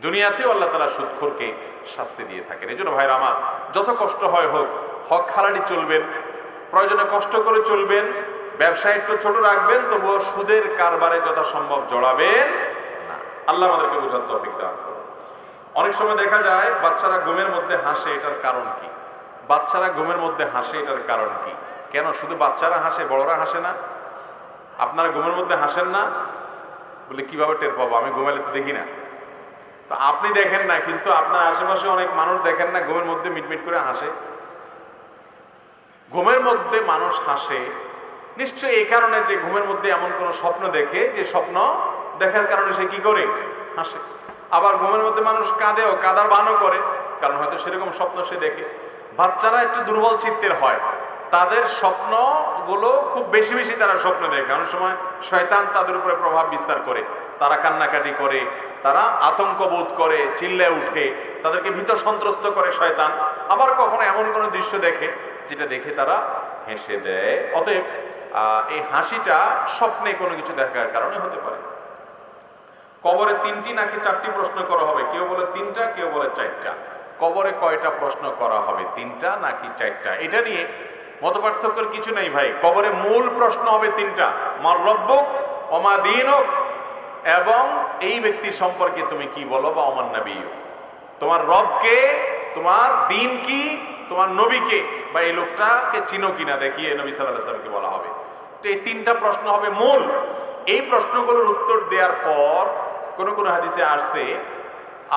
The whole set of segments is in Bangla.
দুনিয়াতেও আল্লাহ তাআলা সুদখোরকে শাস্তি দিয়ে থাকেন। এই জন্য ভাইরা আমার, যত কষ্ট হয় হোক, হক হালালি চলবেন, প্রয়োজনে কষ্ট করে চলবেন, ব্যবসায় একটু ছোট রাখবেন, তবুও সুদের কারবারে যথাসম্ভব জড়াবেন না। আল্লাহ আমাদেরকে বোঝার তৌফিক দান করুন। অনেক সময় দেখা যায় বাচ্চারা ঘুমের মধ্যে হাসে, এটার কারণ কি? বাচ্চারা ঘুমের মধ্যে হাসে, এটার কারণ কি? কেন শুধু বাচ্চারা হাসে, বড়রা হাসে না? আপনারা ঘুমের মধ্যে হাসেন না বলে কিভাবে টের পাবো? আমি ঘুমাইলে তো দেখি না। তো আপনি দেখেন না, কিন্তু আপনার আশেপাশে অনেক মানুষ দেখেন না ঘুমের মধ্যে মিটমিট করে হাসে। ঘুমের মধ্যে মানুষ হাসে নিশ্চয়ই এই কারণে যে ঘুমের মধ্যে এমন কোন স্বপ্ন দেখে, যে স্বপ্ন দেখার কারণে সে কি করে? হাসে। আবার ঘুমের মধ্যে মানুষ কাঁদেও, কাঁদার বানও করে, কারণ হয়তো সেরকম স্বপ্ন সে দেখে। বাচ্চারা একটু দুর্বল চিত্তের হয়, তাদের স্বপ্নগুলো খুব বেশি বেশি তারা স্বপ্ন দেখে। অনেক সময় শয়তান তাদের উপরে প্রভাব বিস্তার করে, তারা কান্নাকাটি করে, তারা আতঙ্ক বোধ করে, চিল্লায় উঠে, তাদেরকে ভীত সন্ত্রস্ত করে শয়তান। আবার কখনো এমন কোনো দৃশ্য দেখে যেটা দেখে তারা হেসে দেয়। অতএব এই হাসিটা স্বপ্নে কোনো কিছু দেখার কারণে হতে পারে। কবরে 3টি নাকি 4টি প্রশ্ন করা হবে, কেউ বলে 3টা, কেউ বলে 4টা। কবরে কয়টা প্রশ্ন করা হবে, 3টা নাকি 4টা? এটা নিয়ে মতপার্থক্যের কিছু নেই ভাই। কবরে মূল প্রশ্ন হবে 3টা, মার রব্বুক ওয়া মা দীনুক, এবং এই ব্যক্তির সম্পর্কে তুমি কি বলো, বা ওমান নবিয়্যুক, তোমার রবকে, তোমার দিন কি, তোমার নবীকে, বা এই লোকটাকে চিনো কিনা দেখিয়ে নবী সাল্লাল্লাহু আলাইহি ওয়াসাল্লামকে বলা হবে। তো এই 3টা প্রশ্ন হবে মূল। এই প্রশ্নগুলোর উত্তর দেওয়ার পর কোন কোন হাদিসে আসছে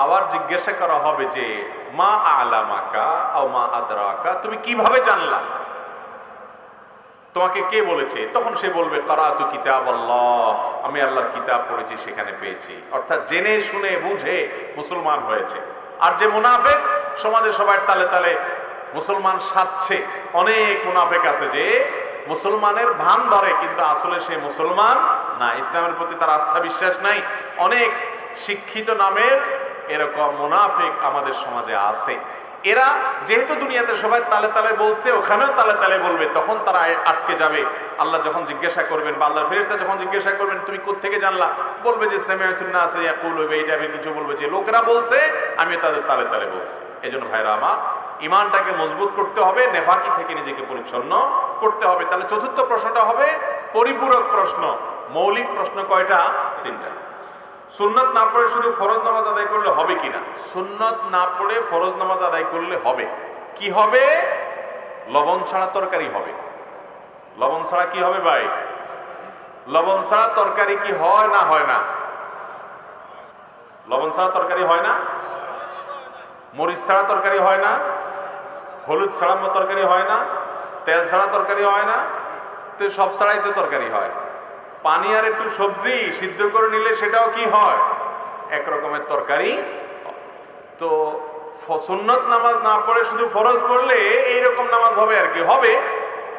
আবার জিজ্ঞাসা করা হবে যে মা আলামাকা আও মা আদরাকা, তুমি কিভাবে জানলা, তোমাকে কে বলেছে? তখন সে বলবে কারাতু কিতাবাল্লাহ, আমি আল্লাহর কিতাব পড়েছি, সেখানে পেয়েছি। অর্থাৎ জেনে শুনে বুঝে মুসলমান হয়েছে। আর যে মুনাফিক, সমাজে সবার তালে তালে মুসলমান সাজছে, অনেক মুনাফিক আছে যে মুসলমানের ভান ধরে, কিন্তু আসলে সে মুসলমান না, ইসলামের প্রতি তার আস্থা বিশ্বাস নাই। অনেক শিক্ষিত নামের এরকম মুনাফিক আমাদের সমাজে আছে। এরা যেহেতু দুনিয়াতে সবাই তালে তালে বলছে, ওখানেও তালে তালে বলবে, তখন তারা আটকে যাবে। আল্লাহ যখন জিজ্ঞাসা করবেন, বা আল্লাহর ফেরেশতা যখন জিজ্ঞাসা করবেন তুমি কোত্থেকে জানলা, বলবে যে সামিআতুন নাস ইয়াকুলু, এই টাইপের কিছু বলবে যে লোকেরা বলছে, আমি তাদের তালে তালে বলছি। এজন্য ভাইরা আমার, ইমানটাকে মজবুত করতে হবে, নেফাকি থেকে নিজেকে পরিচ্ছন্ন করতে হবে। তাহলে চতুর্থ প্রশ্নটা হবে পরিপূরক প্রশ্ন। মৌলিক প্রশ্ন কয়টা? 3টা। সুন্নত না পড়ে শুধু ফরজ নামাজ আদায় করলে হবে কিনা? সুন্নত না পড়ে ফরজ নামাজ আদায় করলে হবে। কি হবে? লবণ ছাড়া তরকারি হবে। লবণ ছাড়া কি হবে ভাই? লবণ ছাড়া তরকারি কি হয় না হয় না? লবণ ছাড়া তরকারি হয় না? মরিচ ছাড়া তরকারি হয় না? হলুদ ছাড়া তরকারি হয় না? তেল ছাড়া তরকারি হয় না? তো সব ছাড়াই তো তরকারি হয়। পানি আর একটু সবজি সিদ্ধ করে নিলে সেটাও কি হয়? এক রকমের তরকারি। তো সুন্নত নামাজ না পড়ে শুধু ফরজ পড়লে এইরকম নামাজ হবে আর কি, হবে,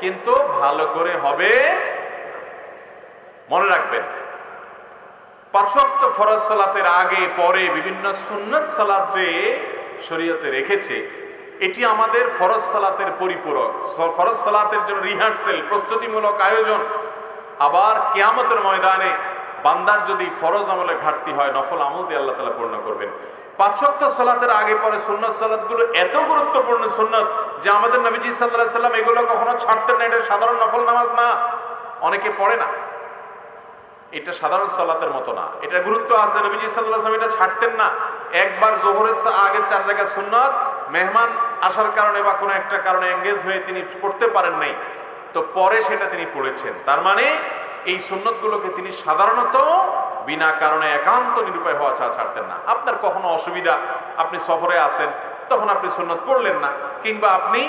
কিন্তু ভালো করে হবে। মনে রাখবেন, 5 ওয়াক্ত ফরজ সালাতের আগে পরে বিভিন্ন সুন্নত সালাত যে শরীয়তে রেখেছে, এটি আমাদের ফরজ সালাতের পরিপূরক। ফরজ সালাতের জন্য রিহার্সেল, প্রস্তুতিমূলক আয়োজন। আবার কিয়ামতের ময়দানে বান্দার যদি ফরজ আমলে ঘাটতি হয়, নফল আমল দিয়ে আল্লাহ তাআলা পূর্ণ করবেন। 5 ওয়াক্ত সালাতের আগে পরে সুন্নত সালাতগুলো এত গুরুত্বপূর্ণ সুন্নত যে আমাদের নবীজি সাল্লাল্লাহু আলাইহি সাল্লাম এগুলো কখনো ছাড়তেন না। এটা সাধারণ নফল নামাজ না, অনেকে পড়ে না। এটা সাধারণ সালাতের মতো না, এটা গুরুত্ব আছে। নবীজি সাল্লাল্লাহু আলাইহি সাল্লাম এটা ছাড়তেন না। একবার যোহরের আগে 4 রাকাত সুন্নত মেহমান আসার কারণে বা কোনো একটা কারণে এঙ্গেজ হয়ে তিনি পড়তে পারেন নাই, তো পরে সেটা তিনি পড়েছেন। তার মানে এই সুন্নতগুলোকে তিনি সাধারণত বিনা কারণে একান্ত নিরুপায় হওয়া ছাড়া ছাড়তেন না। আপনার কখনো অসুবিধা, আপনি সফরে আছেন, তখন আপনি সুন্নত পড়লেন না, কিংবা আপনি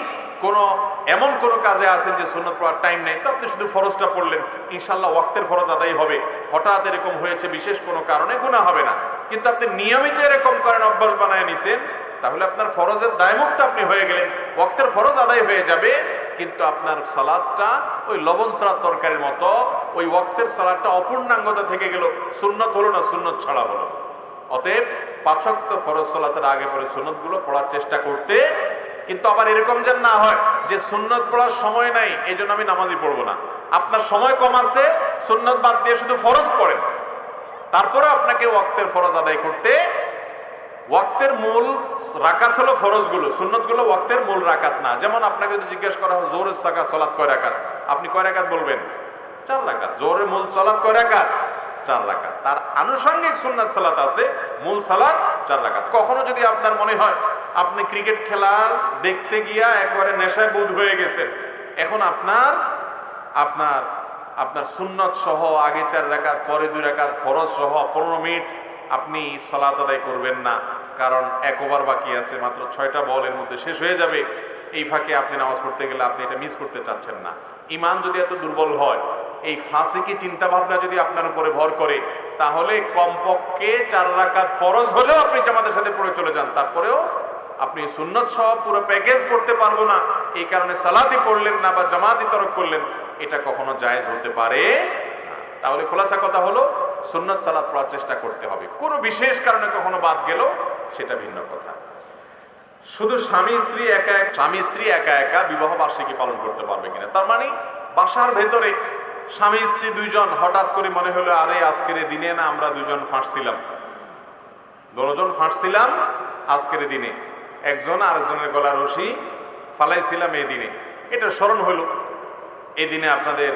এমন কোনো কাজে আছেন যে সুন্নত পড়ার টাইম নেই, তো আপনি শুধু ফরজটা পড়লেন, ইনশাআল্লাহ ওয়াক্তের ফরজ আদায় হবে। হঠাৎ এরকম হয়েছে বিশেষ কোনো কারণে, গুনাহ হবে না। কিন্তু আপনি নিয়মিত এরকম করেন, অভ্যাস বানায় নিছেন, তাহলে আপনার ফরজের দায়মুক্ত আপনি হয়ে গেলেন, ওয়াক্তের ফরজ আদায় হয়ে যাবে, কিন্তু আপনার সালাতটা ওই লবণ ছাড়া তরকারির মতো, ওই ওয়াক্তের সালাতটা অপূর্ণাঙ্গতা থেকে গেল, সুন্নত হলো না, সুন্নত ছাড়া হলো। অতএব 5 ওয়াক্ত ফরজ সালাতের আগে পরে সুন্নতগুলো পড়ার চেষ্টা করতে। কিন্তু আবার এরকম যেন না হয় যে সুন্নত পড়ার সময় নাই, এই জন্য আমি নামাজই পড়বো না। আপনার সময় কম আছে, সুন্নত বাদ দিয়ে শুধু ফরজ পড়েন, তারপরে আপনাকে ওয়াক্তের ফরজ আদায় করতে ওয়াক্তের মূল রাকাত হলো ফরজগুলো, সুন্নতগুলো ওয়াক্তের মূল রাকাত না। যেমন আপনাকে যদি জিজ্ঞেস করা হয় জোহরের সালাত কয় রাকাত, আপনি কয় রাকাত বলবেন? 4 রাকাত। জোহরের মূল সালাত কয় রাকাত? 4 রাকাত। তার আনুষঙ্গিক সুন্নাত সালাত আছে, মূল সালাত 4 রাকাত। কখনো যদি আপনার মনে হয় আপনি ক্রিকেট খেলার দেখতে গিয়া একবারে নেশায় বুঁদ হয়ে গেছেন, এখন আপনার আপনার আপনার সুন্নত সহ আগে 4 রাকাত, পরে 2 রাকাত, ফরজ সহ 15 মিনিট আপনি সালাত আদায় করবেন না, কারণ 1 ওভার বাকি আছে, মাত্র 6টা বলের মধ্যে শেষ হয়ে যাবে। এই ফাঁকে আপনি নামাজ পড়তে গেলে আপনি এটা মিস করতে চাচ্ছেন না। ইমান যদি এত দুর্বল হয়, এই ফাসিকি চিন্তা ভাবনা যদি আপনার উপরে ভর করে, তাহলে কমপক্ষে 4 রাকাত ফরজ হলেও আপনি জামাতের সাথে পড়ে চলে যান, তারপরেও আপনি সুন্নত সহ পুরো প্যাকেজ পড়তে পারবো না, এই কারণে সালাতই পড়লেন না বা জামাতই তরক করলেন, এটা কখনো জায়েজ হতে পারে না। তাহলে খোলাসা কথা হলো, সুন্নত সালাত পড়ার চেষ্টা করতে হবে। কোনো বিশেষ কারণে কখনো বাদ গেল সেটা ভিন্ন কথা। শুধু স্বামী স্ত্রী একা একা বিবাহ বার্ষিকী পালন করতে পারবে কিনা, তার মানে বাসার ভেতরে স্বামী স্ত্রী 2 জন হঠাৎ করে মনে হলো আরে আজকের দিনে না আমরা 2 জন ফাঁসছিলাম, 2 জন ফাঁসছিলাম আজকের দিনে, একজন আরেকজনের গলা রশি ফালাইছিলাম এই দিনে, এটা স্মরণ হলো। এই দিনে আপনাদের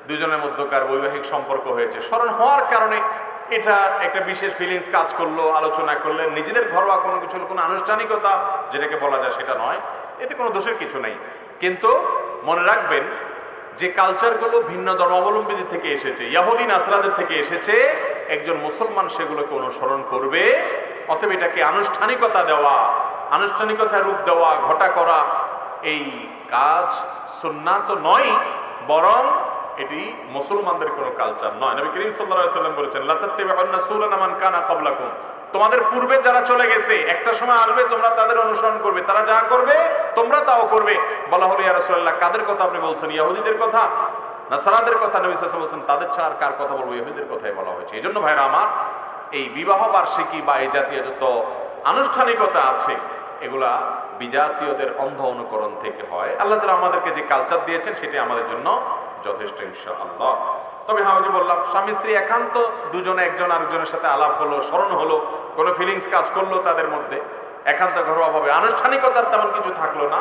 2 জনের মধ্যকার বৈবাহিক সম্পর্ক হয়েছে, স্মরণ হওয়ার কারণে এটা একটা বিশেষ ফিলিংস কাজ করলো, আলোচনা করলেন, নিজেদের ঘরোয়া কোনো কিছু, কোনো আনুষ্ঠানিকতা যেটাকে বলা যায় সেটা নয়, এতে কোনো দোষের কিছু নেই। কিন্তু মনে রাখবেন যে কালচারগুলো ভিন্ন ধর্মাবলম্বীদের থেকে এসেছে, ইহুদি নাসরাদের থেকে এসেছে, একজন মুসলমান সেগুলোকে অনুসরণ করবে। অতএব এটাকে আনুষ্ঠানিকতা দেওয়া, আনুষ্ঠানিকতার রূপ দেওয়া, ঘটা করা, এই কাজ সুন্নাত তো নয়, বরং এটি মুসলমানদের কোনো কালচার নয়। নবী করিম সাল্লাল্লাহু আলাইহি ওয়াসাল্লাম বলেছেন, লা তাত্তাবিউন্না সুনানা মান কানা ক্বাবলাকুম, তোমাদের পূর্বে যারা চলে গেছে একটা সময় আসবে তোমরা তাদের অনুসরণ করবে, তারা যা করবে তোমরা তাও করবে। বলা হলো ইয়া রাসূলুল্লাহ, কাদের কথা আপনি বলছেন? ইহুদিদের কথা, নাসারাদের কথা? নবী সাল্লাল্লাহু আলাইহি ওয়াসাল্লাম বলছেন, তাদের ছাড়া আর কার কথা বলবো? ইহুদিদের কথাই বলা হয়েছে। এই জন্য ভাইরা আমার, এই বিবাহ বার্ষিকী বা এই জাতীয় যত আনুষ্ঠানিকতা আছে, এগুলা বিজাতীয়দের অন্ধ অনুকরণ থেকে হয়। আল্লাহ তাআলা আমাদেরকে যে কালচার দিয়েছেন সেটি আমাদের জন্য যথেষ্ট ইনশাআল্লাহ। তবে হ্যাঁ, ওই যে বললাম, স্বামী স্ত্রী একান্ত 2 জনে একজন আরেকজনের সাথে আলাপ হলো, স্মরণ হলো, কোনো ফিলিংস কাজ করলো তাদের মধ্যে, একান্ত ঘরোয়াভাবে, আনুষ্ঠানিকতার তেমন কিছু থাকলো না,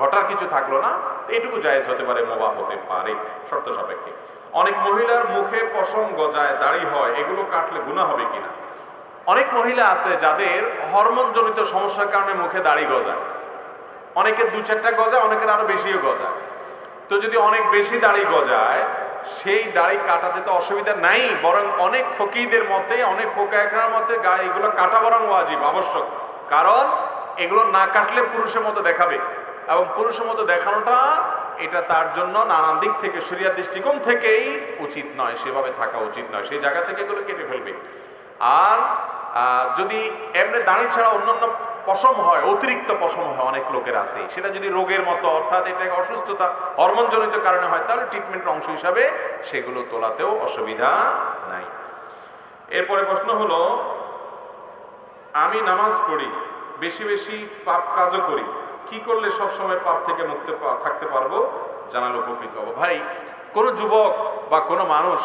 ঘটার কিছু থাকলো না, তো এটুকু জায়েজ হতে পারে, মুবাহ হতে পারে শর্ত সাপেক্ষে। অনেক মহিলার মুখে পশম গজায়, দাড়ি হয়, এগুলো কাটলে গুনাহ হবে কিনা? অনেক মহিলা আছে যাদের হরমোনজনিত সমস্যার কারণে মুখে দাড়ি গজায়, অনেকের 2-4টা গজায়, অনেকের আরো বেশিও গজায়। তো যদি অনেক বেশি দাড়ি গজায়, সেই দাড়ি কাটাতে তো অসুবিধা নাই, বরং অনেক ফকিহদের মতে, অনেক ফোকায়ের মতে এগুলো কাটা বরং ওয়াজিব, আবশ্যক। কারণ এগুলো না কাটলে পুরুষের মতো দেখাবে, এবং পুরুষের মতো দেখানোটা এটা তার জন্য নানান দিক থেকে, শরীয়ত দৃষ্টিকোণ থেকেই উচিত নয়, সেভাবে থাকা উচিত নয়, সেই জায়গা থেকে এগুলো কেটে ফেলবে। আর যদি এমনি দাড়ি ছাড়া অন্যান্য পশম হয়, অতিরিক্ত পশম হয়, অনেক লোকের আছে, সেটা যদি রোগের মতো, অর্থাৎ এটা অসুস্থতা হরমোনজনিত কারণে হয়, তাহলে ট্রিটমেন্টের অংশ হিসাবে সেগুলো তোলাতেও অসুবিধা নাই। এরপরে প্রশ্ন হলো, আমি নামাজ পড়ি, বেশি বেশি পাপ কাজও করি, কি করলে সবসময় পাপ থেকে মুক্ত থাকতে পারবো? জানালে উপকৃত হবো। ভাই, কোনো যুবক বা কোনো মানুষ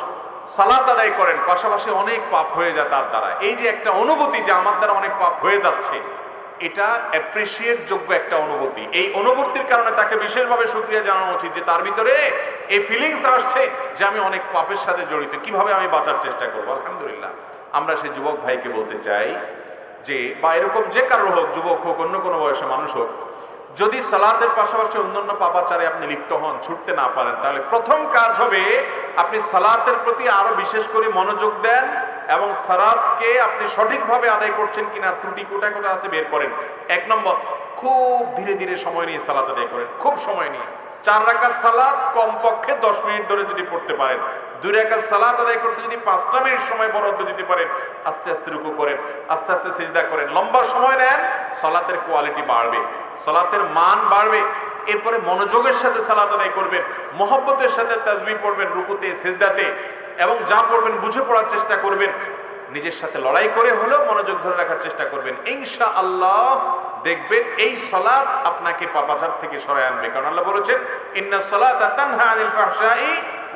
সালাত আদায় করেন, পাশাপাশি অনেক পাপ হয়ে যায় তার দ্বারা, এই যে একটা অনুভূতি যে আমার দ্বারা অনেক পাপ হয়ে যাচ্ছে, এটা অ্যাপ্রিসিয়েট যোগ্য একটা অনুভূতি। এই অনুভূতির কারণে তাকে বিশেষভাবে শুকরিয়া জানানো উচিত যে তার ভিতরে এই ফিলিংস আসছে যে আমি অনেক পাপের সাথে জড়িত, কিভাবে আমি বাঁচার চেষ্টা করবো। আলহামদুলিল্লাহ, আমরা সেই যুবক ভাইকে বলতে চাই যে, বা এরকম যে কারো হোক, যুবক হোক, অন্য কোনো বয়সে মানুষ হোক, যদি সালাতের পাশাপাশি অন্যান্য পাপাচারে আপনি লিপ্ত হন, ছুটতে না পারেন, তাহলে প্রথম কাজ হবে আপনি সালাতের প্রতি আরো বিশেষ করে মনোযোগ দেন, এবং সালাতকে আপনি সঠিকভাবে আদায় করছেন কিনা ত্রুটি কোটায় কোটায় আছে বের করেন। 1 নম্বর, খুব ধীরে ধীরে সময় নিয়ে সালাত আদায় করেন, খুব সময় নিয়ে। 4 রাকাত সালাত কমপক্ষে 10 মিনিট ধরে যদি পড়তে পারেন, 2 রাকাত সালাত আদায় করতে যদি 5টা মিনিট সময় বরাদ্দ দিতে পারেন, আস্তে আস্তে রুকু করেন, আস্তে আস্তে সিজদা করেন, লম্বা সময় নেন, সালাতের কোয়ালিটি বাড়বে, সালাতের মান বাড়বে। এরপরে মনোযোগের সাথে সালাত আদায় করবেন, মহব্বতের সাথে তাসবিহ পড়বেন রুকুতে, সিজদাতে, এবং যা পড়বেন বুঝে পড়ার চেষ্টা করবেন, নিজের সাথে লড়াই করে হলেও মনোযোগ ধরে রাখার চেষ্টা করবেন। ইনশাআল্লাহ দেখবেন এই সালাত আপনাকে পাপাচার থেকে সরায় আনবে, কারণ আল্লাহ বলেছেন, ইন্নাস সালাতা তানহা আনিল ফাহশাই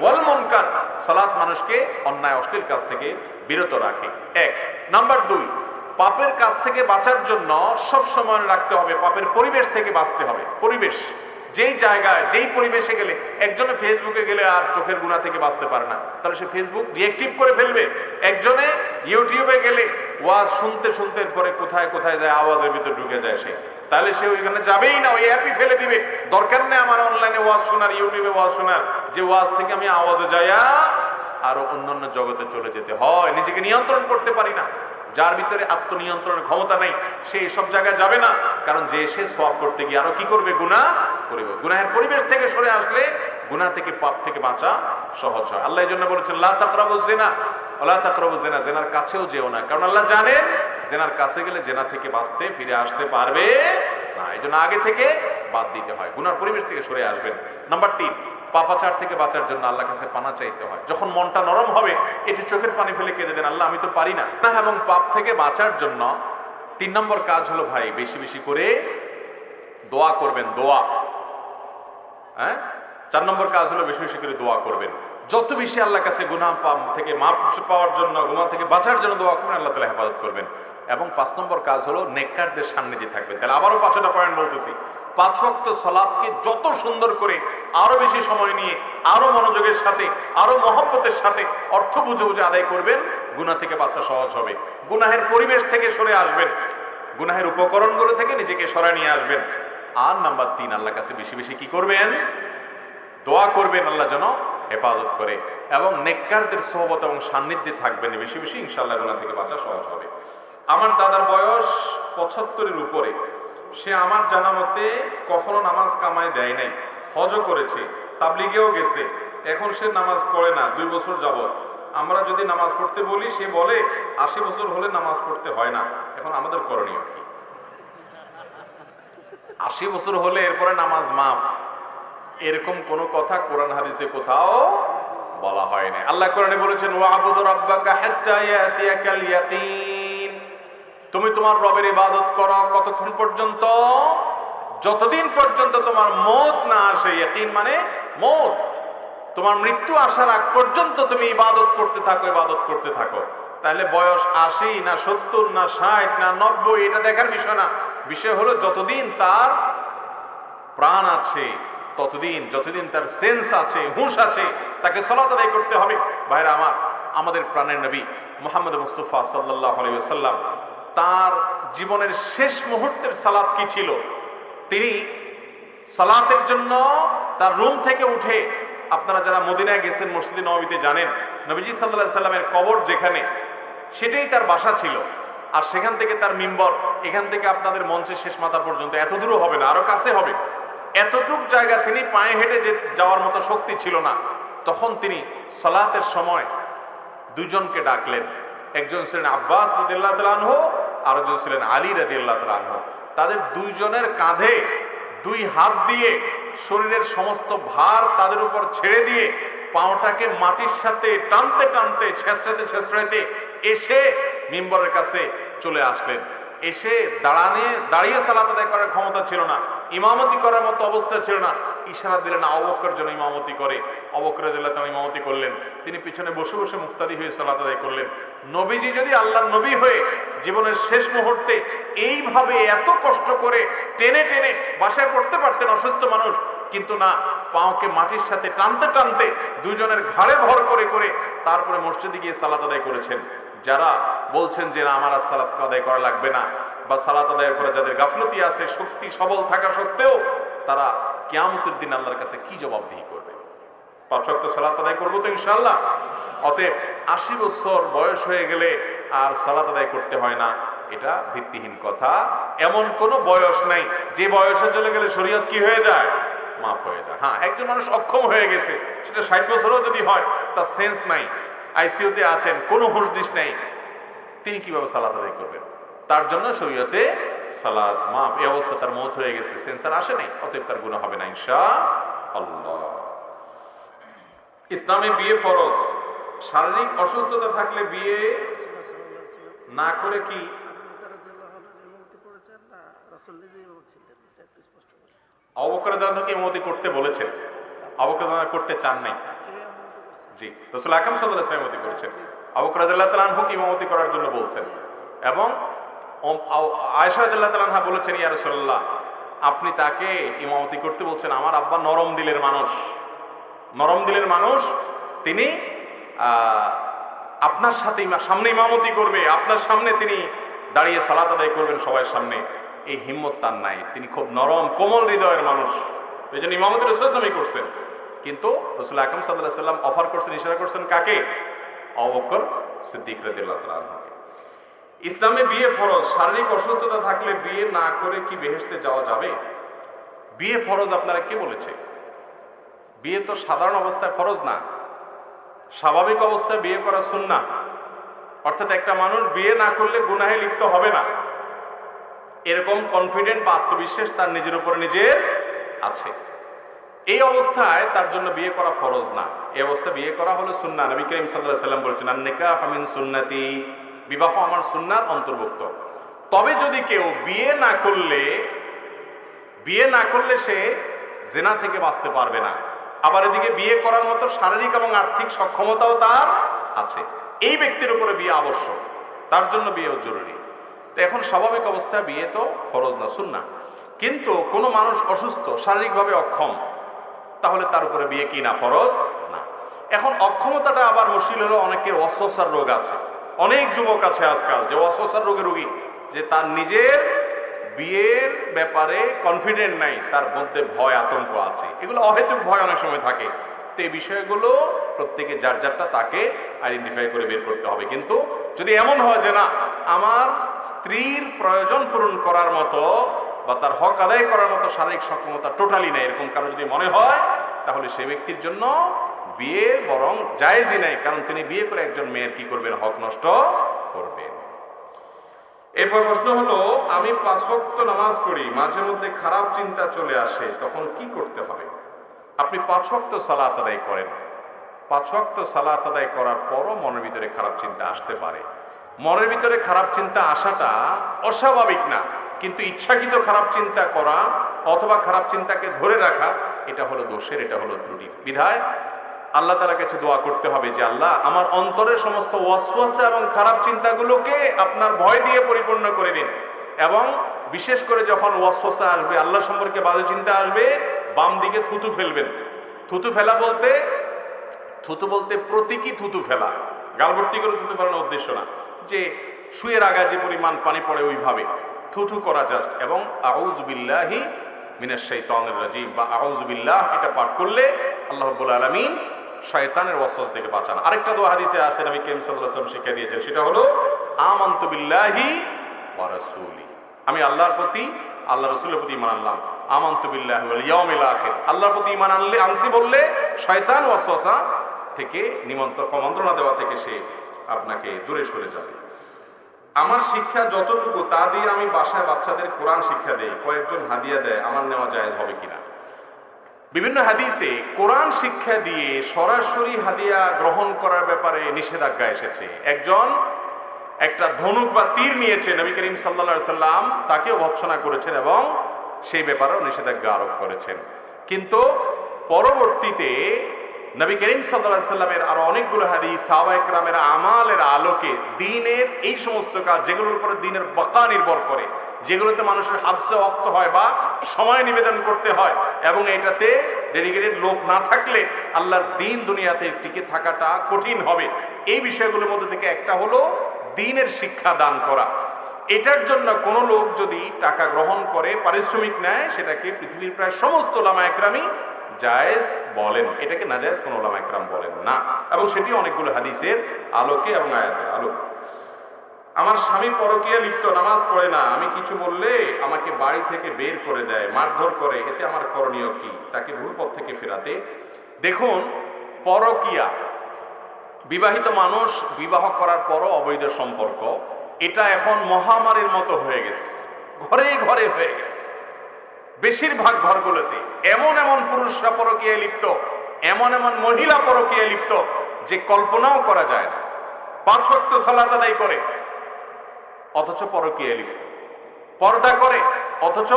ওয়াল মুনকার, সালাত মানুষকে অন্যায় অশ্লীল কাজ থেকে বিরত রাখে। 1 নাম্বার 2, পাপের কাছ থেকে বাঁচার জন্য সব সময় রাখতে হবে, পাপের পরিবেশ থেকে বাঁচতে হবে। পরিবেশ, যেই জায়গায় যেই পরিবেশে গেলে, একজনে ফেসবুকে গেলে আর চোখের গুনাহ থেকে বাঁচতে পারে না, তাহলে সে ফেসবুক ডিএক্টিভ করে ফেলবে। একজনে ইউটিউবে গেলে ওয়াজ শুনতে শুনতে পরে কোথায় কোথায় যায়, আওয়াজের ভিতর ঢুকে যায় সে, তাহলে সে ওইখানে যাবেই না, ওই অ্যাপই ফেলে দিবে। দরকার নেই আমার অনলাইনে ওয়াজ শোনার, ইউটিউবে ওয়াজ শোনার, যে ওয়াজ থেকে আমি আওয়াজে যাইয়া আরো অন্যান্য জগতে চলে যেতে হয়। নিজেকে নিয়ন্ত্রণ করতে পারি না, যার ভিতরে আত্মনিয়ন্ত্রণের ক্ষমতা নাই, সে সব জায়গায় যাবে না। কারণ যে সে সওয়াব করতে গিয়ে আরো কি করবে, গুনাহ করবে। গুনাহের পরিবেশ থেকে সরে আসলে গুনাহ থেকে, পাপ থেকে বাঁচা সহজ হয়। আল্লাহ এই জন্য বলেছেন লা তাকরাবুজ জিনা ওয়ালা তাকরাবুজ জিনা, জেনার কাছেও যেও না। কারণ আল্লাহ জানেন জেনার কাছে গেলে জেনা থেকে বাঁচতে ফিরে আসতে পারবে না। এই জন্য আগে থেকে বাদ দিতে হয়, গুনার পরিবেশ থেকে সরে আসবেন। নাম্বার 3, পাপাচার থেকে বাঁচার জন্য আল্লাহর কাছে পানা চাইতে হয়। যখন মনটা নরম হবে, একটু চোখের পানি ফেলে কেঁদে দেন, আল্লাহ আমি তো পারি না। এবং পাপ থেকে বাঁচার জন্য 3 নম্বর কাজ হলো ভাই, বেশি বেশি করে দোয়া করবেন, দোয়া। 4 নম্বর কাজ হলো বেশি বেশি করে দোয়া করবেন। যত বেশি আল্লাহর কাছে গুনাহ থেকে মাপ পাওয়ার জন্য, গুনাহ থেকে বাঁচার জন্য দোয়া করবেন, আল্লাহ তাআলা হেফাজত করবেন। এবং 5 নম্বর কাজ হলো নেককারদের সান্নিধ্যে থাকবেন। তাহলে আবারও 5টা পয়েন্ট বলতেছি। 5 ওয়াক্ত সালাতকে যত সুন্দর করে, আরো বেশি সময় নিয়ে, আরো মনোযোগের সাথে, আরো মহব্বতের সাথে অর্থ বুঝে বুঝে আদায় করবেন, গুনাহ থেকে বাঁচা সহজ হবে। গুনাহের পরিবেশ থেকে সরে আসবেন, গুনাহের উপকরণগুলো থেকে নিজেকে সরায় নিয়ে আসবেন। আর নাম্বার 3, আল্লাহর কাছে বেশি বেশি কি করবেন, দোয়া করবেন, আল্লাহ যেন হেফাজত করে। এবং নেককারদের সোহবত এবং সান্নিধ্যে থাকবেন বেশি বেশি, ইনশাআল্লাহ গুনাহ থেকে বাঁচা সহজ হবে। আমার দাদার বয়স 75-এর উপরে, সে আমার জানা মতে কখনো নামাজ কামায় দেয় নাই, হজও করেছে, তাবলিগেও গেছে, এখন সে নামাজ পড়ে না 2 বছর যাবত। আমরা যদি নামাজ পড়তে বলি, সে বলে 80 বছর হলে নামাজ পড়তে হয় না। এখন আমাদের করণীয় কি? 80 বছর হলে এরপরে নামাজ মাফ, এরকম কোন কথা কোরআন হাদিসে কোথাও বলা হয় না। আল্লাহ কোরআনে বলেছেন ওয়াবুদু রাব্বাকা হাত্তা ইয়াতিয়াকাল ইয়াকিন, তুমি তোমার রবের ইবাদত করো কতক্ষণ পর্যন্ত? যতদিন পর্যন্ত তোমার মওত না আসে। ইয়াকিন মানে মওত, তোমার মৃত্যু আসার আগ পর্যন্ত তুমি ইবাদত করতে থাকো, ইবাদত করতে থাকো। তাহলে বয়স 80 না 70 না 60 না 90 এটা দেখার বিষয় না। বিষয় হলো যতদিন তার প্রাণ আছে, ততদিন, যতদিন তার সেন্স আছে, হুঁশ আছে, তাকে সালাত আদায় করতে হবে। ভাইরা আমার, আমাদের প্রাণের নবী মুহাম্মদ মুস্তাফা সাল্লাল্লাহু আলাইহি ওয়াসাল্লাম, তার জীবনের শেষ মুহূর্তের সালাত কি ছিল? তিনি সালাতের জন্য তার রুম থেকে উঠে, আপনারা যারা মদিনায় গেছেন, মসজিদে নববীতে জানেন, নবীজি সাল্লাল্লাহু আলাইহি সাল্লামের কবর যেখানে, সেটাই তার বাসা ছিল। আর সেখান থেকে তার মিম্বর, এখান থেকে আপনাদের মঞ্চের শেষ মাথা পর্যন্ত, এত দূরও হবে না, আরো কাছে হবে। এতটুক জায়গা তিনি পায়ে হেঁটে যাওয়ার মতো শক্তি ছিল না। তখন তিনি সালাতের সময় 2 জনকে ডাকলেন। একজন ছিলেন আব্বাস রাদিয়াল্লাহু তাআলা আনহু, আর একজন ছিলেন আলী রাদিয়াল্লাহু তাআলা আনহু। তাদের 2 জনের কাঁধে 2 হাত দিয়ে শরীরের সমস্ত ভার তাদের উপর ছেড়ে দিয়ে পাওটাকে মাটির সাথে টানতে টানতে, ছেঁচড়াতে ছেঁচড়াতে এসে মিম্বরের কাছে চলে আসলেন। এসে দাঁড়িয়ে সালাত আদায় করার ক্ষমতা ছিল না, ইমামতি করার মতো অবস্থা ছিল না। ইশারা দিলেন আবু বকর যেন ইমামতি করে। আবু বকর রাদিয়াল্লাহু তাআলা ইমামতি করলেন। তিনি পিছনে বসে বসে মুক্তাদি হয়ে সালাত আদায় করলেন। নবীজি যদি আল্লাহর নবী হয়ে জীবনের শেষ মুহূর্তে এইভাবে এত কষ্ট করে টেনে টেনে বাসায় পড়তে পারতেন, অসুস্থ মানুষ, কিন্তু না, পাওকে মাটির সাথে টানতে টানতে 2 জনের ঘাড়ে ভর করে করে তারপরে মসজিদে গিয়ে সালাত আদায় করেছেন। যারা বলছেন যে না, আমার আর সালাত আদায় করা লাগবে না, বা সালাত আদায়ের পরে যাদের গাফলতি আছে, শক্তি সবল থাকা সত্ত্বেও, তারা কিয়ামতের দিন আল্লাহর কাছে কি জবাবদিহি করবে? 5 ওয়াক্ত সালাত আদায় করবো তো ইনশাআল্লাহ। অতএব 80 বছর বয়স হয়ে গেলে আর সালাত আদায় করতে হয় না, এটা ভিত্তিহীন কথা। এমন কোন বয়স নাই যে বয়সে চলে গেলে শরীয়ত কি হয়ে যায়, মাফ হয়ে যায়। হ্যাঁ, একজন মানুষ অক্ষম হয়ে গেছে, সেটা 60 বছরও যদি হয়, তার সেন্স নাই, আইসিইউতে আছেন, কোনো হুঁশ নেই, তিনি কিভাবে সালাত আদায় করবেন? তার জন্য শরীয়তে সালাত মাফ। এই অবস্থা তার মওত হয়ে গেছে, সেন্সার আসে নাই, অতএব তার গুনাহ হবে না ইনশাআল্লাহ। ইসলামে বিয়ে ফরজ। শারীরিক অসুস্থতা থাকলে বিয়ে না করে কি আবু বকর রাদিয়াল্লাহু আনহু ইমামতি করতে বলেছেন? আবু বকর রাদিয়াল্লাহু করতে চান নাই। জি, রাসূল আকরাম সাল্লাল্লাহু আলাইহি ওয়াসাল্লাম ইমামতি করেছেন, আবু বকর রাদিয়াল্লাহু তাআলা আনহু ইমামতি করার জন্য বলছেন। এবং আয়েশা রাদিয়াল্লাহু তাআলা আনহা বলেছেন, ইয়া রাসূলুল্লাহ, আপনি তাকে ইমামতি করতে বলছেন, আমার আব্বা নরম দিলের মানুষ, নরম দিলের মানুষ, তিনি আপনার সাথে সামনে ইমামতি করবে, আপনার সামনে তিনি দাঁড়িয়ে সালাত আদায় করবেন সবার সামনে, এই হিম্মত তার নাই, তিনি খুব নরম কোমল হৃদয়ের মানুষ, এই জন্য ইমামতি রাসূল নামই করছেন। কিন্তু রাসূল আকরাম সাল্লাল্লাহু আলাইহি ওয়াসাল্লাম অফার করছেন, ইশারা করছেন কাকে? আবু বকর সিদ্দিক রাদিয়াল্লাহু তাআলা আনহুকে। ইসলামে বিয়ে ফরজ, শারীরিক অসুস্থতা থাকলে বিয়ে না করে কি বেহেশতে যাওয়া যাবে? বিয়ে ফরজ আপনারা কে বলেছে? বিয়ে তো সাধারণ অবস্থায় ফরজ না, স্বাভাবিক অবস্থায় বিয়ে করা সুন্নাহ। অর্থাৎ একটা মানুষ বিয়ে না করলে গুনাহে লিপ্ত হবে না, এরকম কনফিডেন্ট বা আত্মবিশ্বাস তার নিজের উপরে নিজের আছে। এই অবস্থায় তার জন্য বিয়ে করা ফরজ না, এই অবস্থায় বিয়ে করা হলো সুন্নাহ। নবী করিম সাল্লাল্লাহু আলাইহি ওয়াসাল্লাম বলেছেন, আন-নিকাহু মিন সুন্নতি, বিবাহ আমার সুন্নাহর অন্তর্ভুক্ত। তবে যদি কেউ বিয়ে না করলে সে জিনা থেকে বাঁচতে পারবে না, আবার এদিকে বিয়ে করার মতো শারীরিক এবং আর্থিক সক্ষমতাও তার আছে, এই ব্যক্তির উপরে বিয়ে আবশ্যক, তার জন্য বিয়েও জরুরি। তো এখন স্বাভাবিক অবস্থায় বিয়ে তো ফরজ না, সুন্নাহ। কিন্তু কোনো মানুষ অসুস্থ, শারীরিকভাবে অক্ষম, তাহলে তার উপরে বিয়ে কি না? ফরজ না। এখন অক্ষমতাটা আবার মুশকিল হলো, অনেকের ওয়াসওয়াসার রোগ আছে, অনেক যুবক আছে আজকাল যে ওয়াসওয়াসার রোগের রোগী, যে তার নিজের বিয়ের ব্যাপারে কনফিডেন্ট নাই, তার মধ্যে ভয় আতঙ্ক আছে, এগুলো অহেতুক ভয় অনেক সময় থাকে। তো এই বিষয়গুলো প্রত্যেকে যার যারটা তাকে আইডেন্টিফাই করে বের করতে হবে। কিন্তু যদি এমন হয় যে না, আমার স্ত্রীর প্রয়োজন পূরণ করার মতো বা তার হক আদায় করার মতো শারীরিক সক্ষমতা টোটালি নেই, এরকম কারো যদি মনে হয়, তাহলে সে ব্যক্তির জন্য বিয়ে বরং জায়েজই নাই, কারণ তিনি বিয়ে করে একজন মেয়ের কি করবেন? হক নষ্ট করবেন। এরপর প্রশ্ন হলো, আমি 5 ওয়াক্ত নামাজ পড়ি, মাঝে মধ্যে খারাপ চিন্তা চলে আসে, তখন কি করতে হবে? আপনি 5 ওয়াক্ত সালাত আদায় করেন, 5 ওয়াক্ত সালাত আদায় করার পরও মনের ভিতরে খারাপ চিন্তা আসতে পারে। মনের ভিতরে খারাপ চিন্তা আসাটা অস্বাভাবিক না, কিন্তু ইচ্ছাকৃত খারাপ চিন্তা করা অথবা খারাপ চিন্তাকে ধরে রাখা, এটা হলো দোষের, এটা হলো ত্রুটির। বিধায় আল্লাহ তাআলার কাছে দোয়া করতে হবে যে আল্লাহ, আমার অন্তরের সমস্ত ওয়াসওয়াসা এবং খারাপ চিন্তাগুলোকে আপনার ভয় দিয়ে পরিপূর্ণ করে দিন। এবং বিশেষ করে যখন ওয়াসওয়াসা আসবে, আল্লাহ সম্পর্কে বাজে চিন্তা আসবে, বাম দিকে থুতু ফেলবেন। থুতু ফেলা বলতে, থুতু বলতে প্রতীকী থুতু ফেলা, গালভর্তি করে থুতু ফেলানোর উদ্দেশ্য না, যে শুয়ের আগায় যে পরিমাণ পানি পড়ে ওইভাবে থুতু করা জাস্ট। এবং আউযু বিল্লাহি মিনাশ শাইতানির রাজিম বা আউযু বিল্লাহ, এটা পাঠ করলে আল্লাহ রাব্বুল আলামিন শয়তানের ওয়াসওয়াসা থেকে বাঁচান। আরেকটা দোয়া হাদিসে আছে, নবী করিম সাল্লাল্লাহু আলাইহি ওয়াসাল্লাম শিক্ষা দিয়েছেন, সেটা হলো আমানতু বিল্লাহি ওয়া রাসূলি, আমি আল্লাহর প্রতি, আল্লাহ রাসূলের প্রতি ঈমান আনলাম। আমানতু বিল্লাহি ওয়াল ইয়াউমিল আখির, আল্লাহর প্রতি ঈমান আনছি বললে শয়তান ওয়াসওয়াসা থেকে মন্ত্রণা দেওয়া থেকে সে আপনাকে দূরে সরে যাবে। আমার শিক্ষা যতটুকু তা দিয়ে আমি বাসায় বাচ্চাদের কোরআন শিক্ষা দেই, কয়েকজন হাদিয়া দেয়, আমার নেওয়া জায়েজ হবে কিনা? বিভিন্ন হাদিসে কোরআন শিক্ষা দিয়ে সরাসরি হাদিয়া গ্রহণ করার ব্যাপারে নিষেধাজ্ঞা এসেছে। একজন একটা ধনুক বা তীর নিয়েছে, নবী করিম সাল্লাল্লাহু আলাইহি সাল্লাম তাকেও ভৎসনা করেছেন এবং সেই ব্যাপারেও নিষেধাজ্ঞা আরোপ করেছেন। কিন্তু পরবর্তীতে নবী করিম সাল্লাল্লাহু আলাইহি সাল্লামের আরো অনেকগুলো হাদিস সাহাবায়ে কেরামের আমালের আলোকে দ্বীনের এই সমস্ত কাজ, যেগুলোর উপরে দ্বীনের বাকা নির্ভর করে, যেগুলোতে মানুষের হাবসে ওয়াক্ত হয় বা সময় নিবেদন করতে হয়, এবং এটাতে ডেডিকেটেড লোক না থাকলে আল্লাহর দ্বীন দুনিয়াতে টিকে থাকাটা কঠিন হবে, এই বিষয়গুলোর মধ্যে থেকে একটা হলো দ্বীনের শিক্ষা দান করা। এটার জন্য কোনো লোক যদি টাকা গ্রহণ করে, পারিশ্রমিক নেয়, সেটাকে পৃথিবীর প্রায় সমস্ত উলামায়ে কেরামই জায়েজ বলেন, এটাকে নাজায়েজ কোনো উলামায়ে কেরাম বলেন না, এবং সেটি অনেকগুলো হাদিসের আলোকে এবং আয়াতের আলোকে। আমার স্বামী পরকীয়া লিপ্ত, নামাজ পড়ে না, আমি কিছু বললে আমাকে বাড়ি থেকে বের করে দেয়, মারধর করে, এতে আমার করণীয় কি? তাকে ভুল পথ থেকে ফেরাতে। দেখুন, পরকীয়া, বিবাহিত মানুষ বিবাহ করার পরও অবৈধ সম্পর্ক, এটা এখন মহামারীর মতো হয়ে গেছে, ঘরে ঘরে হয়ে গেছে। বেশিরভাগ ঘরগুলোতে এমন এমন পুরুষরা পরকীয়ায় লিপ্ত, এমন এমন মহিলা পরকীয়ায় লিপ্ত যে কল্পনাও করা যায় না। 5 ওয়াক্ত সালাত আদায় করে অথচ পরকীয়ায় লিপ্ত, পর্দা করে অথচ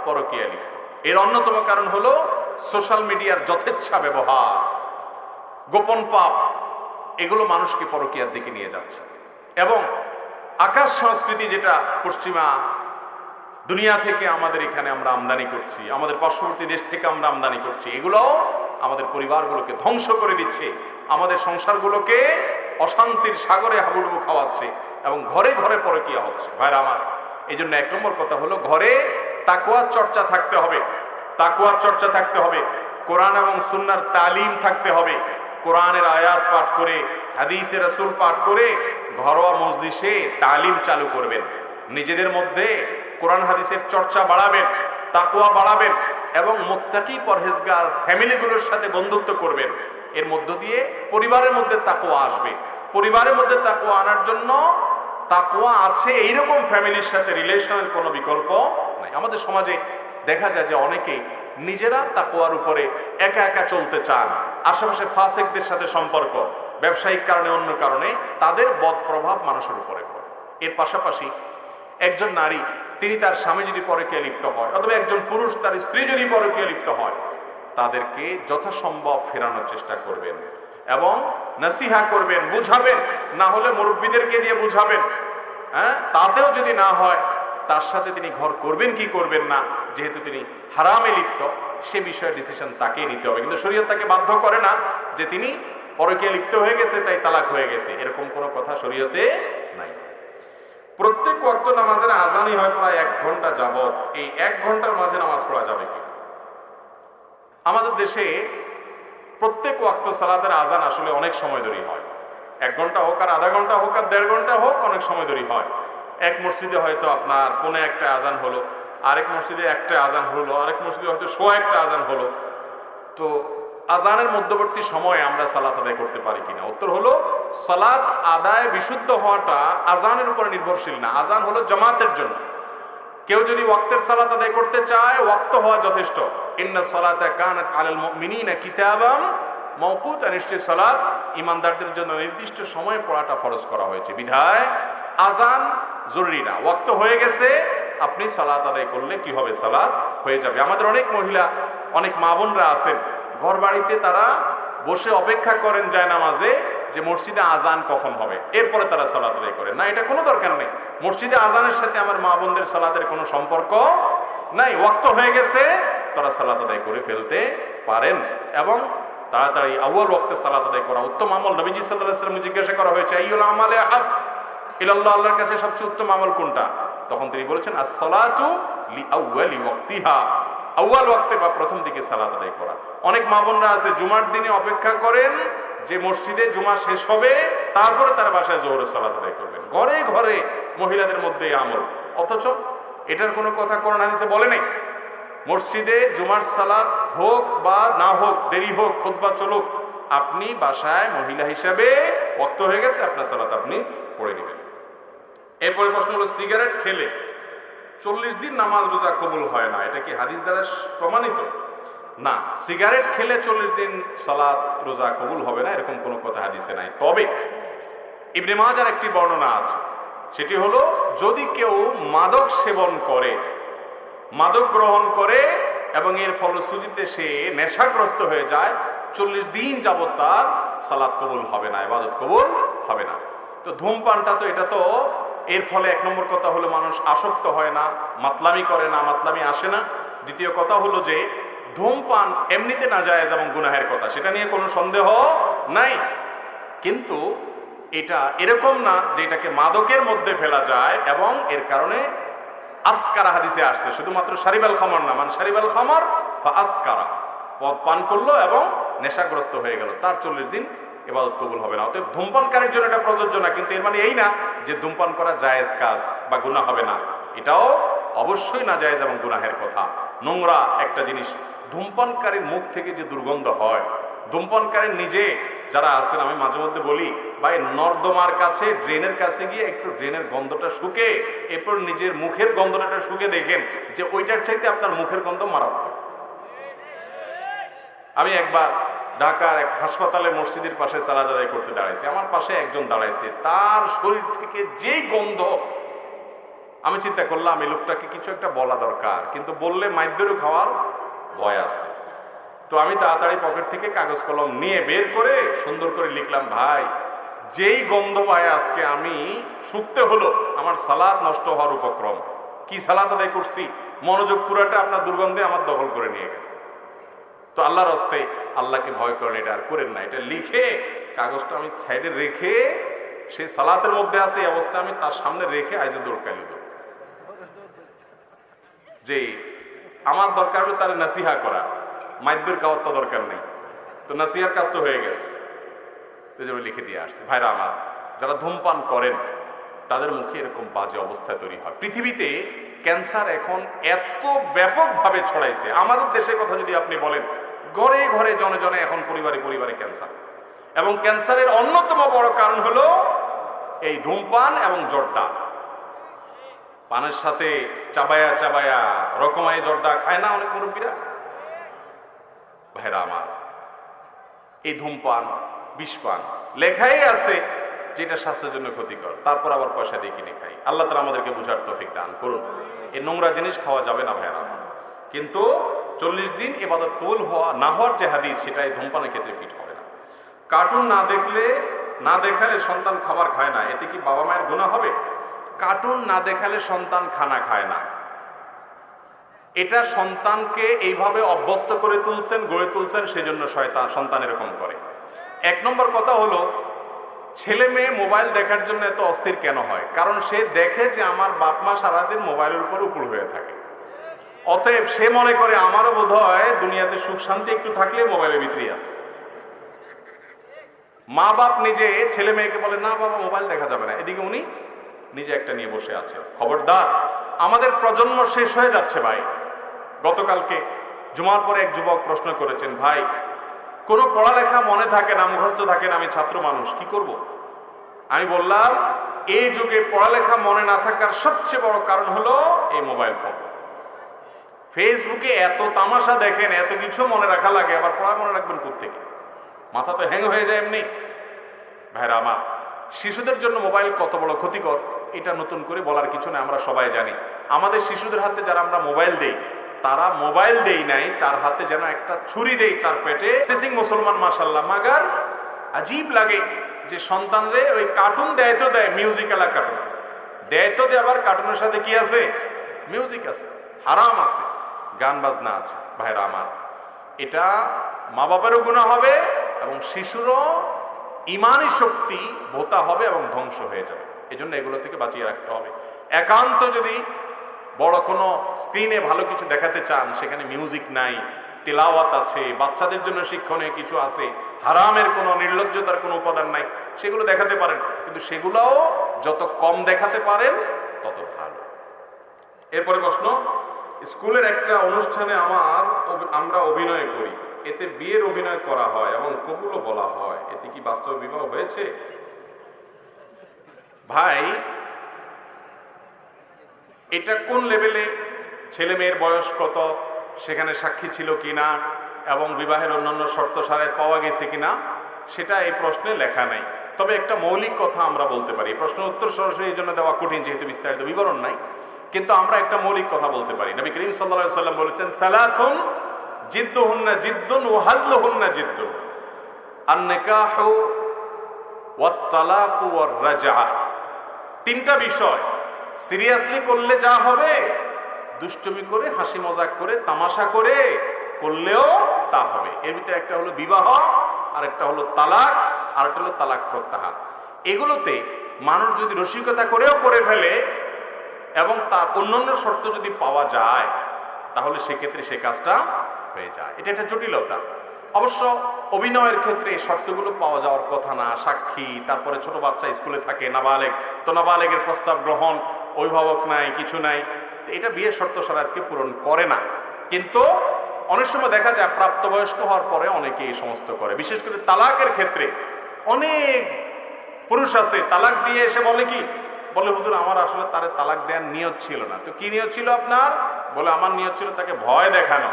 পরকীয়ায় লিপ্ত। এর অন্যতম কারণ হলো সোশ্যাল মিডিয়ার যথেচ্ছা ব্যবহার, গোপন পাপ, এগুলো মানুষকে পরকীয়ার দিকে নিয়ে যাচ্ছে। এবং আকাশ সংস্কৃতি যেটা পশ্চিমা দুনিয়া থেকে আমাদের এখানে আমরা আমদানি করছি, আমাদের পার্শ্ববর্তী দেশ থেকে আমরা আমদানি করছি, এগুলোও আমাদের পরিবারগুলোকে ধ্বংস করে দিচ্ছে, আমাদের সংসারগুলোকে অশান্তির সাগরে হাবুডুবু খাওয়াচ্ছে এবং ঘরে ঘরে পরকীয়া হচ্ছে। ভাইরা আমার, এই জন্য এক নম্বর কথা হলো ঘরে তাকওয়ার চর্চা থাকতে হবে, তাকওয়ার চর্চা থাকতে হবে, কোরআন এবং সুন্নাহর তালিম থাকতে হবে। কোরআনের আয়াত পাঠ করে, হাদিসে রাসূল পাঠ করে ঘরোয়া মজলিসে তালিম চালু করবেন, নিজেদের মধ্যে কোরআন হাদিসের চর্চা বাড়াবেন, তাকওয়া বাড়াবেন এবং মুত্তাকি পরহেজগার ফ্যামিলিগুলোর সাথে বন্ধুত্ব করবেন। এর মধ্য দিয়ে পরিবারের মধ্যে তাকওয়া আসবে। পরিবারের মধ্যে তাকওয়া আনার জন্য তাকওয়া আছে এইরকম ফ্যামিলির সাথে রিলেশনের কোনো বিকল্প নাই। আমাদের সমাজে দেখা যায় যে অনেকেই নিজেরা তাকওয়ার উপরে একা একা চলতে চান, আশেপাশে ফাসিকদের সাথে সম্পর্ক, ব্যবসায়িক কারণে অন্য কারণে তাদের বদ প্রভাব মানুষের উপরে পড়ে। এর পাশাপাশি একজন নারী তিনি তার স্বামী যদি পরকীয়ায় লিপ্ত হয়, অথবা একজন পুরুষ তার স্ত্রী যদি পরকীয়ায় লিপ্ত হয়, তাদেরকে যথাসম্ভব ফেরানোর চেষ্টা করবেন এবং নসিহা করবেন, বুঝাবেন, না হলে মুরব্বীদেরকে দিয়ে বুঝাবেন। তাতেও যদি না হয়, তার সাথে তিনি ঘর করবেন কি করবেন না, যেহেতু তিনি হারামে লিপ্ত, সে বিষয়ে ডিসিশন তাকেই নিতে হবে। কিন্তু শরীয়ত তাকে বাধ্য করে না যে তিনি পরকীয়ায় লিপ্ত হয়ে গেছে তাই তালাক হয়ে গেছে, এরকম কোনো কথা শরীয়তে নাই। প্রত্যেক ওয়াক্ত নামাজের আজানই হয় প্রায় 1 ঘন্টা যাবত, এই 1 ঘন্টার মাঝে নামাজ পড়া যাবে কি? আমাদের দেশে প্রত্যেক ওয়াক্ত সালাতের আজান আসলে অনেক সময় ধরে হয়, 1 ঘন্টা হোক আর আধা ঘন্টা হোক আর 1.5 ঘন্টা হোক, অনেক সময় ধরে হয়। এক মসজিদে হয়তো আপনার 1:45 আজান হলো, আরেক মসজিদে 1টা আজান হলো, আরেক মসজিদে হয়তো 1:15 আজান হলো। তো আজানের মধ্যবর্তী সময়ে আমরা সালাত আদায় করতে পারি কিনা? উত্তর হলো, সালাত আদায় বিশুদ্ধ হওয়াটা আজানের উপরে নির্ভরশীল না, আজান হলো জামাতের জন্য। কেউ যদি ওয়াক্তের সালাত আদায় করতে চায়, ওয়াক্ত হওয়া যথেষ্ট। ইন্নাস সালাতা কানাত আলাল মুমিনিনা কিতাবাম মাওকুতা, নিশ্চয় সালাত ইমানদারদের জন্য নির্দিষ্ট সময়ে পড়াটা ফরজ করা হয়েছে, বিধায় আজান জরুরি না। ওয়াক্ত হয়ে গেছে, আপনি সালাত আদায় করলে কি হবে? সালাত হয়ে যাবে। আমাদের অনেক মহিলা, অনেক মা বোনরা আছেন, ঘর বাড়িতে তারা বসে অপেক্ষা করেন জায়নামাজে যে মসজিদে আজান কখন হবে, এরপরে তারা সালাত আদায় করেন। না, এটা কোনো দরকার নেই। মসজিদে আজানের সাথে আমার মা বোনদের সালাতের কোনো সম্পর্ক নাই। ওয়াক্ত হয়ে গেছে, তারা সালাত আদায় করে ফেলতে পারেন এবং তাড়াতাড়ি আউয়াল ওয়াক্তে সালাত আদায় করা উত্তম আমল। নবীজি সাল্লাল্লাহু আলাইহি ওয়াসাল্লাম জিজ্ঞাসা করা হয়েছে, আইয়ুল আমালে আহাব ইলাল্লাহ, আল্লাহর কাছে সবচেয়ে উত্তম আমল কোনটা? তখন তিনি বলেছেন, আস-সালাতু লিআউয়ালি ওয়াক্তিহা, আউয়াল ওয়াক্তে বা প্রথম দিকে সালাত আদায় করা। অনেক মা বোনরা আছে জুমার দিনে অপেক্ষা করেন যে মসজিদে জুমা শেষ হবে, তারপরে তারা বাসায় যোহরের সালাত আদায় করবেন। ঘরে ঘরে মহিলাদের মধ্যে এই আমল, অথচ এটার কোনো কথা কোরআন হাদিসে বলে নাই। মসজিদে জুমার সালাত হোক বা না হোক, দেরি হোক, খুতবা চলুক, আপনি বাসায় মহিলা হিসাবে ওয়াক্ত হয়ে গেছে, আপনার সালাত আপনি পড়ে নেবেন। এরপরে প্রশ্ন হলো, সিগারেট খেলে 40 দিন নামাজ রোজা কবুল হয় না, এটা কি হাদিস দ্বারা প্রমাণিত? না, সিগারেট খেলে 40 দিন সালাত রোজা কবুল হবে না, এরকম কোনো কথা হাদিসে নাই। তবে ইবনে মাজার একটি বর্ণনা আছে, সেটি হলো, যদি কেউ মাদক সেবন করে, মাদক গ্রহণ করে এবং এর ফলশ্রুতিতে সে নেশাগ্রস্ত হয়ে যায়, 40 দিন যাবত তার সালাত কবুল হবে না, ইবাদত কবুল হবে না। তো ধূমপানটা তো, এটা তো এর ফলে 1 নম্বর কথা হলো মানুষ আসক্ত হয় না, মাতলামি করে না, মাতলামি আসে না। দ্বিতীয় কথা হলো যে ধূমপান এমনিতে নাজায়েজ এবং গুনাহের কথা, সেটা নিয়ে কোনো সন্দেহ নাই। কিন্তু এটা এরকম না যে এটাকে মাদকের মধ্যে ফেলা যায় এবং এর কারণে আসকারা হাদিসে আসছে, শুধুমাত্র শারিবাল খামর না, মান শারিবাল খামর ফা আসকারা, পদ পান করলো এবং নেশাগ্রস্ত হয়ে গেল, তার 40 দিন ইবাদত কবুল হবে না। অতএব ধূমপানকারীর জন্য এটা প্রযোজ্য না, কিন্তু এর মানে এই না যে ধূমপান করা জায়েজ কাজ বা গুনাহ হবে না, এটাও অবশ্যই না জায়েজ এবং গুনাহের কথা। নোংরা একটা জিনিস, ধূমপানকারীর মুখ থেকে যে দুর্গন্ধ হয়, ধূমপানকারীর নিজে যারা আছেন, আমি মাঝে মধ্যে বলি, ভাই নর্দমার কাছে, ড্রেনের কাছে গিয়ে একটু ড্রেনের গন্ধটা শুকে, এরপর নিজের মুখের গন্ধটা শুকে দেখেন যে ওইটার চাইতে আপনার মুখের গন্ধ মারাত্মক। আমি একবার ঢাকার এক হাসপাতালে মসজিদের পাশে সালাত আদায় করতে দাঁড়াইছি, আমার পাশে একজন দাঁড়াইছে, তার শরীর থেকে যেই গন্ধ, আমি চিন্তা করলাম এই লোকটাকে কিছু একটা বলা দরকার, কিন্তু বললে মাইদ্যরও খাওয়ার ভয় আছে। তো আমি তাড়াতাড়ি পকেট থেকে কাগজ কলম নিয়ে বের করে সুন্দর করে লিখলাম, ভাই যেই গন্ধ পায় আজকে আমি শুকতে হলো, আমার সালাত নষ্ট হওয়ার উপক্রম। কি সালাত আদায় করছি, মনোযোগ পুরাটা আপনার দুর্গন্ধে আমার দখল করে নিয়ে গেছে। তো আল্লাহর হস্তে আল্লাহকে ভয় করেন, এটা আর করেন না। এটা লিখে কাগজটা আমি সাইডে রেখে, সেই সালাতের মধ্যে আছে এই অবস্থায় আমি তার সামনে রেখে আইজে দৌড়কাইল দেব, যে আমার দরকার হলো তার নাসিহা করা, মাইদ্যের খাওয়ার তো দরকার নেই। তো নাসিহার কাজ তো হয়ে গেছে, লিখে দিয়ে আসছে। ভাইরা আমার, যারা ধূমপান করেন তাদের মুখে এরকম বাজে অবস্থা তৈরি হয়। পৃথিবীতে ক্যান্সার এখন এত ব্যাপকভাবে ছড়াইছে। আমাদের দেশের কথা যদি আপনি বলেন, ঘরে ঘরে জনে জনে এখন পরিবারে পরিবারে ক্যান্সার। এবং ক্যান্সারের অন্যতম বড় কারণ হলো এই ধূমপান এবং জর্দা। পানের সাথে চাবায়া চাবায়া রকমাই জর্দা খায় না অনেক মুরব্বীরা? ভাইরা আমার, এই ধূমপান বিষপান লেখাই আছে যেটা স্বাস্থ্যের জন্য ক্ষতিকর, তারপর আবার পয়সা দিয়ে কিনে খাই। আল্লাহ তাআলা আমাদেরকে বুঝার তৌফিক দান করুন। এই নোংরা জিনিস খাওয়া যাবে না ভাইরা আমার। কিন্তু 40 দিন ইবাদত কবুল হওয়া না হওয়ার যে হাদিস, সেটা এই ধূমপানের ক্ষেত্রে ফিট হবে না। কার্টুন না দেখালে সন্তান খাবার খায় না, এতে কি বাবা মায়ের গুনাহ হবে? কার্টুন না দেখালে সন্তান খানা খায় না, এটা সন্তানকে এইভাবে অভ্যস্ত করে তুলছেন, গড়ে তুলছেন, সেজন্য সন্তান এরকম করে। 1 নম্বর কথা হলো, ছেলে মেয়ে মোবাইল দেখার জন্য এত অস্থির কেন হয়? কারণ সে দেখে যে আমার বাপ মা সারাদিন মোবাইলের উপর উপর হয়ে থাকে, অতএব সে মনে করে আমারও বোধ হয় দুনিয়াতে সুখ শান্তি একটু থাকলে মোবাইলের ভিতরেই আছে। মা বাপ নিজে ছেলে মেয়েকে বলে, না বাবা মোবাইল দেখা যাবে না, এদিকে উনি নিজে একটা নিয়ে বসে আছে। খবরদার, আমাদের প্রজন্ম শেষ হয়ে যাচ্ছে ভাই। গতকালকে জুমার পরে এক যুবক প্রশ্ন করেছেন, ভাই কোনো পড়ালেখা মনে থাকে না, মুখস্থ থাকে না, আমি ছাত্র মানুষ, কি করব? আমি বললাম, এই যুগে পড়ালেখা মনে না থাকার সবচেয়ে বড় কারণ হলো এই মোবাইল ফোন। ফেসবুকে এত তামাশা দেখেন, এত কিছু মনে রাখা লাগে, আবার পড়া মনে রাখবেন কোত্থেকে? মাথা তো হ্যাং হয়ে যায় এমনি। ভাইরা আমার, শিশুদের জন্য মোবাইল কত বড় ক্ষতিকর এটা নতুন করে বলার কিছু না, আমরা সবাই জানি। আমাদের শিশুদের হাতে যারা আমরা মোবাইল দেই, তারা মোবাইল দেই নাই, তার হাতে যেন একটা ছুরি দেই তার পেটে। মুসলমান মাশাআল্লাহ, মাগার আজীব লাগে যে সন্তানরে ওই কার্টুন দেয় তো দেয়, মিউজিক্যাল কার্টুন দেয় তো দেয়, আবার কার্টুনের সাথে কি আছে? মিউজিক আছে, হারাম আছে, গান বাজনা আছে। ভাইরা আমার, এটা মা বাবারও গুনাহ হবে এবং শিশুরও ইমানি শক্তি ভোতা হবে এবং ধ্বংস হয়ে যাবে। এজন্য এগুলো থেকে বাঁচিয়ে রাখতে হবে। একান্ত যদি বড় কোনো স্ক্রিনে ভালো কিছু দেখাতে চান, সেখানে মিউজিক নাই, তেলাওয়াত আছে, বাচ্চাদের জন্য শিক্ষণীয় কিছু আছে, হারামের কোনো নির্লজ্জতার কোনো উপাদান নাই, সেগুলো দেখাতে পারেন। কিন্তু সেগুলোও যত কম দেখাতে পারেন তত ভালো। এরপরে প্রশ্ন, স্কুলের একটা অনুষ্ঠানে আমরা অভিনয় করি, এতে বিয়ের অভিনয় করা হয় এবং কবুলও বলা হয়, এতে কি বাস্তব বিবাহ হয়েছে? ভাই, এটা কোন লেভেলে, ছেলে মেয়ের বয়স কত, সেখানে সাক্ষী ছিল কিনা এবং বিবাহের অন্যান্য শর্ত সারায় পাওয়া গেছে কিনা, সেটা এই প্রশ্নে লেখা নাই। তবে একটা মৌলিক কথা আমরা বলতে পারি, প্রশ্ন উত্তর সরাসরি এই জন্য দেওয়া কঠিন যেহেতু বিস্তারিত বিবরণ নাই, কিন্তু আমরা একটা মৌলিক কথা বলতে পারি। নবী করিম সাল্লাল্লাহু আলাইহি ওয়াসাল্লাম বলেছেন, সালাসুন জিদ্দুহুন্না জিদ্দুন ওয়া হাজলুহুন্না জিদ্দুন, আন-নিকাহু ওয়াত তালাকু ওয়ার রাজআ। 3টা বিষয় সিরিয়াসলি করলে যা হবে, দুষ্টুমি করে, হাসি মজাক করে, তামাশা করে করলেও তা হবে। এর ভিতরে একটা হলো বিবাহ, আর একটা হলো তালাক, আর একটা হলো তালাক প্রত্যাহার। এগুলোতে মানুষ যদি রসিকতা করেও করে ফেলে এবং তার অন্যান্য শর্ত যদি পাওয়া যায়, তাহলে সেক্ষেত্রে সে কাজটা হয়ে যায়। এটা একটা জটিলতা। অবশ্য অভিনয়ের ক্ষেত্রে এই শর্তগুলো পাওয়া যাওয়ার কথা না, সাক্ষী, তারপরে ছোট বাচ্চা স্কুলে থাকে, নাবালেগ, তো নাবালেগের প্রস্তাব গ্রহণ, অভিভাবক নাই, কিছু নাই, এটা বিয়ের শর্ত শরাতকে পূরণ করে না। কিন্তু অনেক সময় দেখা যায় প্রাপ্তবয়স্ক হওয়ার পরে অনেকে এই সমস্ত করে। বিশেষ করে তালাকের ক্ষেত্রে অনেক পুরুষ আছে, তালাক দিয়ে এসে বলে কি, বলে হুজুর আমার আসলে তার তালাক দেওয়ার নিয়ত ছিল না। তো কি নিয়ত ছিল আপনার? বলে আমার নিয়ত ছিল তাকে ভয় দেখানো।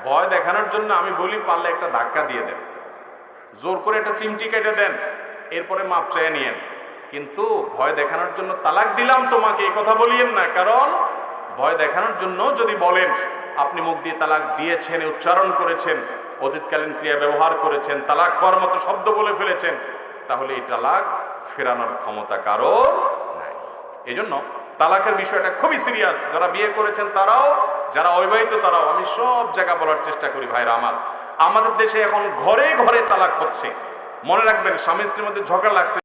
ভয় দেখানোর জন্য আমি বলি পারলে একটা ধাক্কা দিয়ে দেন, জোর করে একটা চিমটি কেটে দেন, এরপরে মাপ চেয়ে নিয়েন, কিন্তু ভয় দেখানোর জন্য তালাক দিলাম তোমাকে এই কথা বলিয়েন না। কারণ ভয় দেখানোর জন্য যদি বলেন, আপনি মুখ দিয়ে তালাক দিয়েছেন, উচ্চারণ করেছেন, অতীতকালীন ক্রিয়া ব্যবহার করেছেন, তালাক হওয়ার মতো শব্দ বলে ফেলেছেন, তাহলে এই তালাক ফেরানোর ক্ষমতা কারোর নাই। এই জন্য তালাকের বিষয়টা খুবই সিরিয়াস। যারা বিয়ে করেছেন তারাও, যারা অবিবাহিত তারাও। আমি সব জায়গা বলার চেষ্টা করি ভাইরা আমার, আমাদের দেশে এখন ঘরে ঘরে তালাক হচ্ছে। মনে রাখবেন, স্বামী স্ত্রীর মধ্যে ঝগড়া লাগছে,